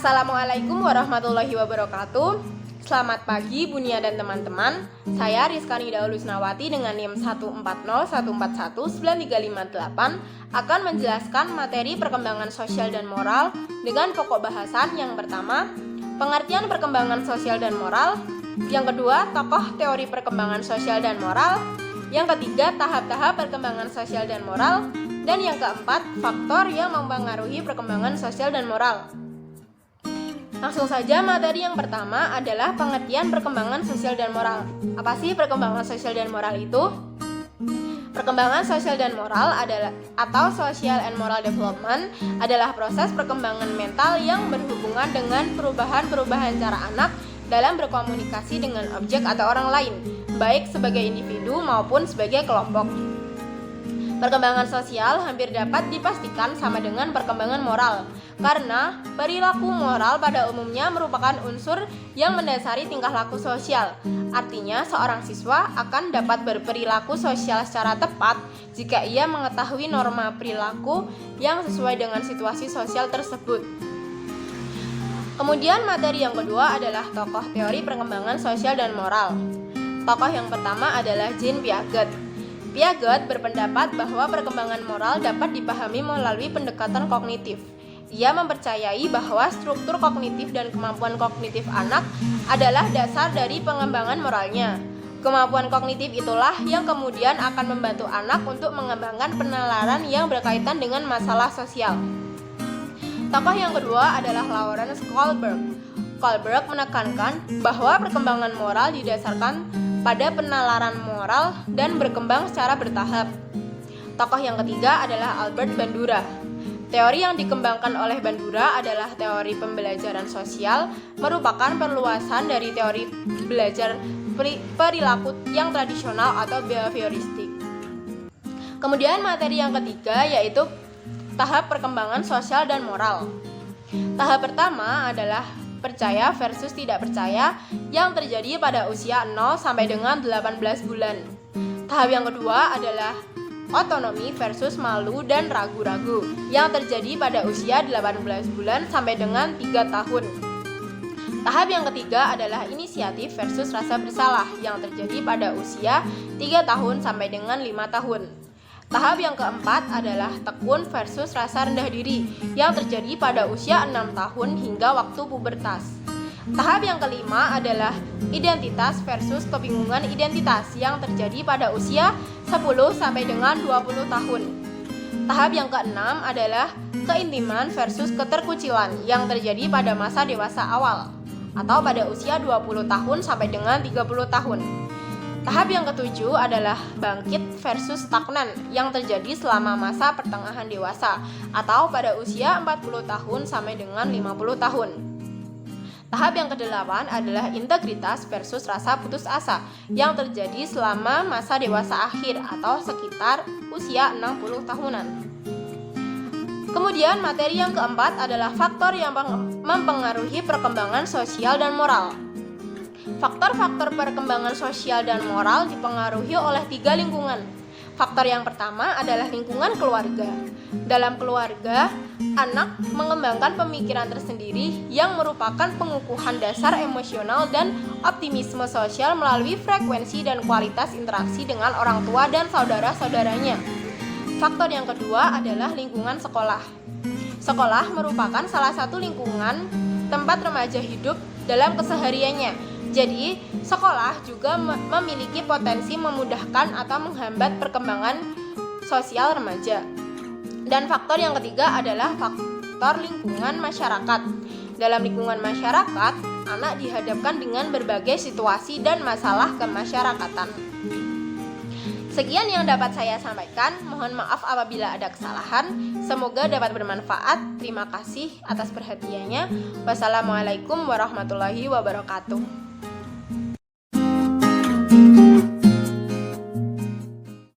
Assalamualaikum warahmatullahi wabarakatuh. Selamat pagi Bunia dan teman-teman. Saya Rizkani Daul Lusnawati dengan NIM 14014193558 akan menjelaskan materi perkembangan sosial dan moral dengan pokok bahasan yang pertama, pengertian perkembangan sosial dan moral, yang kedua, tokoh teori perkembangan sosial dan moral, yang ketiga, tahap-tahap perkembangan sosial dan moral, dan yang keempat, faktor yang mempengaruhi perkembangan sosial dan moral. Langsung saja, materi yang pertama adalah pengertian perkembangan sosial dan moral. Apa sih perkembangan sosial dan moral itu? Perkembangan sosial dan moral adalah atau social and moral development adalah proses perkembangan mental yang berhubungan dengan perubahan-perubahan cara anak dalam berkomunikasi dengan objek atau orang lain, baik sebagai individu maupun sebagai kelompok. Perkembangan sosial hampir dapat dipastikan sama dengan perkembangan moral, karena perilaku moral pada umumnya merupakan unsur yang mendasari tingkah laku sosial. Artinya, seorang siswa akan dapat berperilaku sosial secara tepat jika ia mengetahui norma perilaku yang sesuai dengan situasi sosial tersebut. Kemudian materi yang kedua adalah tokoh teori perkembangan sosial dan moral. Tokoh yang pertama adalah Jean Piaget. Piaget berpendapat bahwa perkembangan moral dapat dipahami melalui pendekatan kognitif. Ia mempercayai bahwa struktur kognitif dan kemampuan kognitif anak adalah dasar dari pengembangan moralnya. Kemampuan kognitif itulah yang kemudian akan membantu anak untuk mengembangkan penalaran yang berkaitan dengan masalah sosial. Tokoh yang kedua adalah Lawrence Kohlberg. Kohlberg menekankan bahwa perkembangan moral didasarkan pada penalaran moral dan berkembang secara bertahap. Tokoh yang ketiga adalah Albert Bandura. Teori yang dikembangkan oleh Bandura adalah teori pembelajaran sosial, merupakan perluasan dari teori belajar perilaku yang tradisional atau behavioristik. Kemudian materi yang ketiga yaitu tahap perkembangan sosial dan moral. Tahap pertama adalah percaya versus tidak percaya yang terjadi pada usia 0 sampai dengan 18 bulan. Tahap yang kedua adalah otonomi versus malu dan ragu-ragu yang terjadi pada usia 18 bulan sampai dengan 3 tahun. Tahap yang ketiga adalah inisiatif versus rasa bersalah yang terjadi pada usia 3 tahun sampai dengan 5 tahun. Tahap yang keempat adalah tekun versus rasa rendah diri yang terjadi pada usia 6 tahun hingga waktu pubertas. Tahap yang kelima adalah identitas versus kebingungan identitas yang terjadi pada usia 10 sampai dengan 20 tahun. Tahap yang keenam adalah keintiman versus keterkucilan yang terjadi pada masa dewasa awal atau pada usia 20 tahun sampai dengan 30 tahun. Tahap yang ketujuh adalah bangkit versus stagnan yang terjadi selama masa pertengahan dewasa atau pada usia 40 tahun sampai dengan 50 tahun. Tahap yang kedelapan adalah integritas versus rasa putus asa yang terjadi selama masa dewasa akhir atau sekitar usia 60 tahunan. Kemudian materi yang keempat adalah faktor yang mempengaruhi perkembangan sosial dan moral. Faktor-faktor perkembangan sosial dan moral dipengaruhi oleh 3 lingkungan. Faktor yang pertama adalah lingkungan keluarga. Dalam keluarga, anak mengembangkan pemikiran tersendiri yang merupakan pengukuhan dasar emosional dan optimisme sosial melalui frekuensi dan kualitas interaksi dengan orang tua dan saudara-saudaranya. Faktor yang kedua adalah lingkungan sekolah. Sekolah merupakan salah satu lingkungan tempat remaja hidup dalam kesehariannya. Jadi, sekolah juga memiliki potensi memudahkan atau menghambat perkembangan sosial remaja. Dan faktor yang ketiga adalah faktor lingkungan masyarakat. Dalam lingkungan masyarakat, anak dihadapkan dengan berbagai situasi dan masalah kemasyarakatan. Sekian yang dapat saya sampaikan. Mohon maaf apabila ada kesalahan. Semoga dapat bermanfaat. Terima kasih atas perhatiannya. Wassalamualaikum warahmatullahi wabarakatuh.